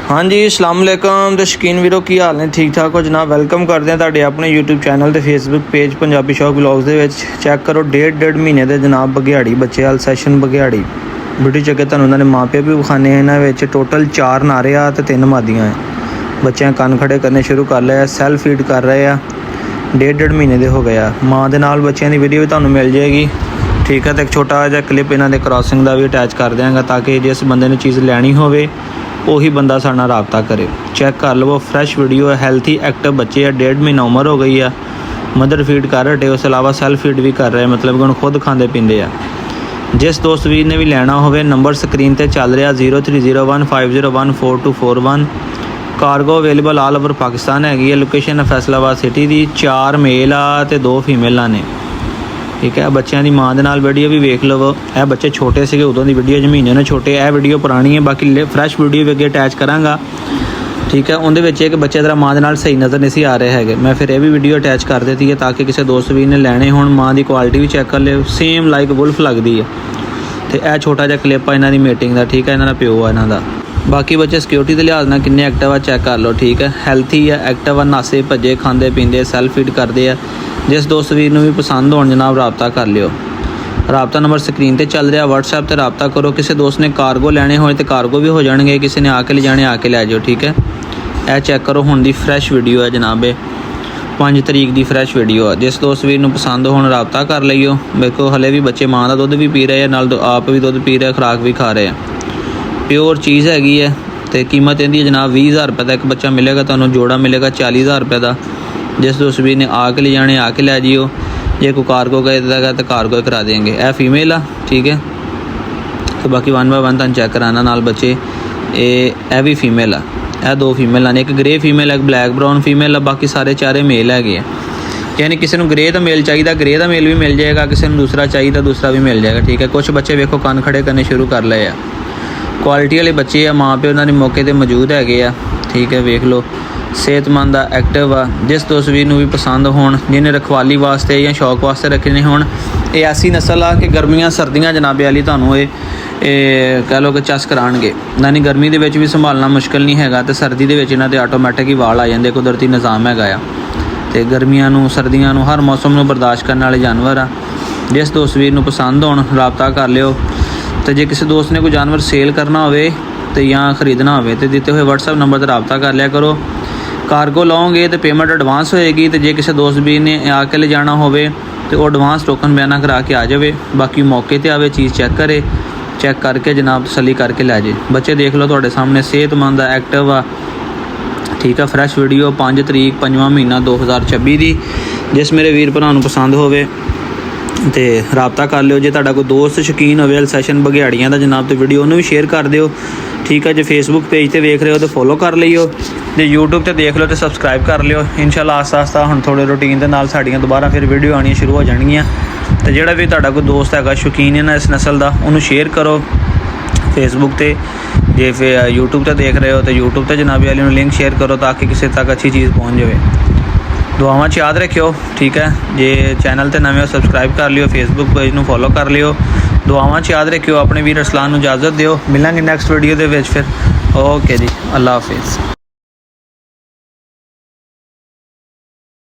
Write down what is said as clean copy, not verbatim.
हाँ जी अस्सलाम वालेकुम तो शकीन वीरो की हाल ने ठीक ठाक हो जनाब। वेलकम करते हैं तुहाडे अपने यूट्यूब चैनल ते फेसबुक पेज पंजाबी शौक ब्लॉग्स दे विच। चैक करो डेढ़ महीने दे जनाब बघियाड़ी बच्चे वाल सैशन बघियाड़ी वीडियो च अगे तुहानूं उन्हां दे माँ प्यो भी विखाने हैं। इन्हां विच टोटल 4 नारे आ ते 3 मादियां है। बच्चे कन खड़े करने शुरू कर लए, सैल्फ फीड कर रहे आ। डेढ़ महीने दे हो गए आ। माँ दे नाल बच्चों की वीडियो भी तुहानूं मिल जाएगी, ठीक है। तो एक छोटा जिहा क्लिप इन्हां दे क्रॉसिंग का भी अटैच कर देंगे ताकि जिस बंदे ने चीज़ लैनी होवे ਉਹੀ ਬੰਦਾ ਸਾਡੇ ਨਾਲ ਰਾਬਤਾ ਕਰੇ। ਚੈੱਕ ਕਰ ਲਵੋ, ਫਰੈਸ਼ ਵੀਡੀਓ ਹੈ। ਹੈਲਥੀ ਐਕਟਿਵ ਬੱਚੇ ਆ, 1.5 ਮਹੀਨਾ ਉਮਰ ਹੋ ਗਈ ਆ। ਮਦਰ ਫੀਡ ਕਰ ਹਟੇ, ਉਸ ਤੋਂ ਇਲਾਵਾ ਸੈਲਫ ਫੀਡ ਵੀ ਕਰ ਰਹੇ, मतलब कि ਹੁਣ ਖੁਦ ਖਾਂਦੇ ਪੀਂਦੇ ਆ। ਜਿਸ ਦੋਸਤ ਵੀਰ ਨੇ ਵੀ ਲੈਣਾ ਹੋਵੇ ਨੰਬਰ ਸਕਰੀਨ ਤੇ ਚੱਲ ਰਿਹਾ 0301501441। Cargo available all over Pakistan ਹੈਗੀ ਹੈ। ਲੋਕੇਸ਼ਨ ਹੈ ਫੈਸਲਾਬਾਦ ਸਿਟੀ ਦੀ। 4 ਮੇਲ ਆ ਤੇ 2 ਫੀਮੇਲਾਂ ਨੇ, ठीक है। बच्चों की माँ के नाल वीडियो भी वेख लवो। यह बच्चे छोटे से उदों की वीडियो महीने ने छोटे, यह वीडियो पुरानी है। बाकी फ्रैश वीडियो भी अगे अटैच कराँगा, ठीक है। उनके एक बच्चे तरह माँ के नाल सही नज़र नहीं सी आ रहे है। मैं फिर यह भी वीडियो अटैच कर देती है ताकि किसी दोस्त भी ने लैने हो माँ की क्वालिटी भी चैक कर ले, सेम लाइक वुल्फ लगती है। तो यह छोटा जहा क्लिप है इन्हों की मीटिंग का, ठीक है। इन्हों का प्यो है इन्हों का। बाकी बच्चे सिक्योरिटी के लिहाज नाल किन्ने एक्टिव आ चैक कर लो, ठीक है। हैल्थी है, एक्टिव आ, नासे भजे खाते पींदे, सैल्फ फीड करते हैं। जिस दोस्त वीर नूं भी पसंद हो जनाब रबता कर लियो। रबता नंबर स्क्रीन पर चल रहा, व्हाट्सएप पर रबता करो। किसी दोस्त ने कार्गो लैने होए तो कार्गो भी हो जाएंगे, किसी ने आके ले जाने आके लै जाओ, ठीक है। यह चैक करो, हुण दी फ्रैश वीडियो है जनाब, 5 तरीक की फ्रैश वीडियो है। जिस दोस्त वीर नूं पसंद हो रबता कर लियो। मेरे को हले भी बच्चे माँ का दुध भी पी रहे हैं, नाल आप भी दुध पी रहे, खुराक भी खा रहे हैं। प्योर चीज़ हैगी है। तो कीमत इहदी जनाब 20,000 रुपये का एक बच्चा मिलेगा, तुहानूं जोड़ा मिलेगा 40,000 रुपये का। जिस दोस्त भी ने आके ले जाने आके लै जियो। जे कोई कार्गो कहेगा तो कार्गो करा देंगे। यह फीमेल आ, ठीक है। तो बाकी 1 बाय 1 तुहानूं चैक कराना नाल बच्चे। यह भी फीमेल आ, यह 2 फीमेल ने, एक ग्रे फीमेल है, एक ब्लैक ब्राउन फीमेल आ। बाकी सारे मेल है। यानी किसी को ग्रे का मेल चाहिए, ग्रे का मेल भी मिल जाएगा। किसी को दूसरा चाहिए, दूसरा भी मिल जाएगा, ठीक है। कुछ बच्चे वेखो कन खड़े करने शुरू कर लए आ। क्वालिटी वाले बच्चे आ, माँ प्यो उन्होंने मौके पर मौजूद है, ठीक है। वेख लो, सेहतमंद आ, एक्टिव आ। जिस तस्वीर भी पसंद हो, जिन्हें रखवाली वास्ते या शौक वास्ते रखने हो, ये ऐसी नस्ल आ कि गर्मियाँ सर्दियाँ जनाबे वाली तुहानूं ये कह लो कि चस कराएंगे। यानी गर्मी के भी संभालना मुश्किल नहीं है, तो सर्दी के इन्हां दे आटोमैटिक ही वाल आ जाते, कुदरती निज़ाम है। तो गर्मियां सर्दियां हर मौसम में बर्दाश्त करने वाले जानवर आ। जिस तस्वीर पसंद हो रबता कर लियो। तो जे किसी दोस्त ने कोई जानवर सेल करना हो तो या खरीदना हो तो दिते हुए व्हाट्सएप नंबर पर रबता कर लिया करो। कार्गो लाओगे तो पेमेंट एडवांस होएगी। तो जे किसी दोस्त भी ने आके ले जाना हो तो वो एडवांस टोकन बयाना करा के आ जाए। बाकी मौके पर आए, चीज़ चेक करे, चेक करके जनाब तसली करके लै जाए। बच्चे देख लो तुहाडे सामने, सेहतमंद आ, एक्टिव आ, ठीक है। फ्रैश वीडियो 5 तरीक 5वां महीना 2026 की। जिस मेरे वीर भरा पसंद होवे तो रबता कर लियो। जे तुहाडा कोई दोस्त शौकीन होवे अल्सैशन बघियाड़ियां दा जनाब तो वीडियो उन्होंने भी शेयर कर दिओ, ठीक है। जो फेसबुक पेज पर वेख रहे हो तो फॉलो कर लियो, जो यूट्यूब पर देख लो तो सबसक्राइब कर लियो। इंशाअल्लाह आस्ता आस्ता हम थोड़े रूटीन के नाल साड़ियाँ दोबारा फिर वीडियो आनी शुरू हो जाएगियाँ। तो जोड़ा भी तुहाडा कोई दोस्त है शौकीन है ना इस नस्ल का, उन्होंने शेयर करो फेसबुक पर। जे फिर यूट्यूब पर देख रहे हो तो यूट्यूब पर जनाबे वाली लिंक शेयर करो ताकि किसी तक अच्छी चीज़ पहुँच जाए। दुआवां च याद रखियो, ठीक है। जे चैनल ते नवे हो सबसक्राइब कर लियो, फेसबुक पेज नूं फॉलो कर लियो। दुआवां च याद रखियो, अपने वीर अरसलान नूं इजाज़त दिओ। मिलांगे नैक्सट वीडियो दे विच फिर। ओके जी, अल्लाह हाफिज़।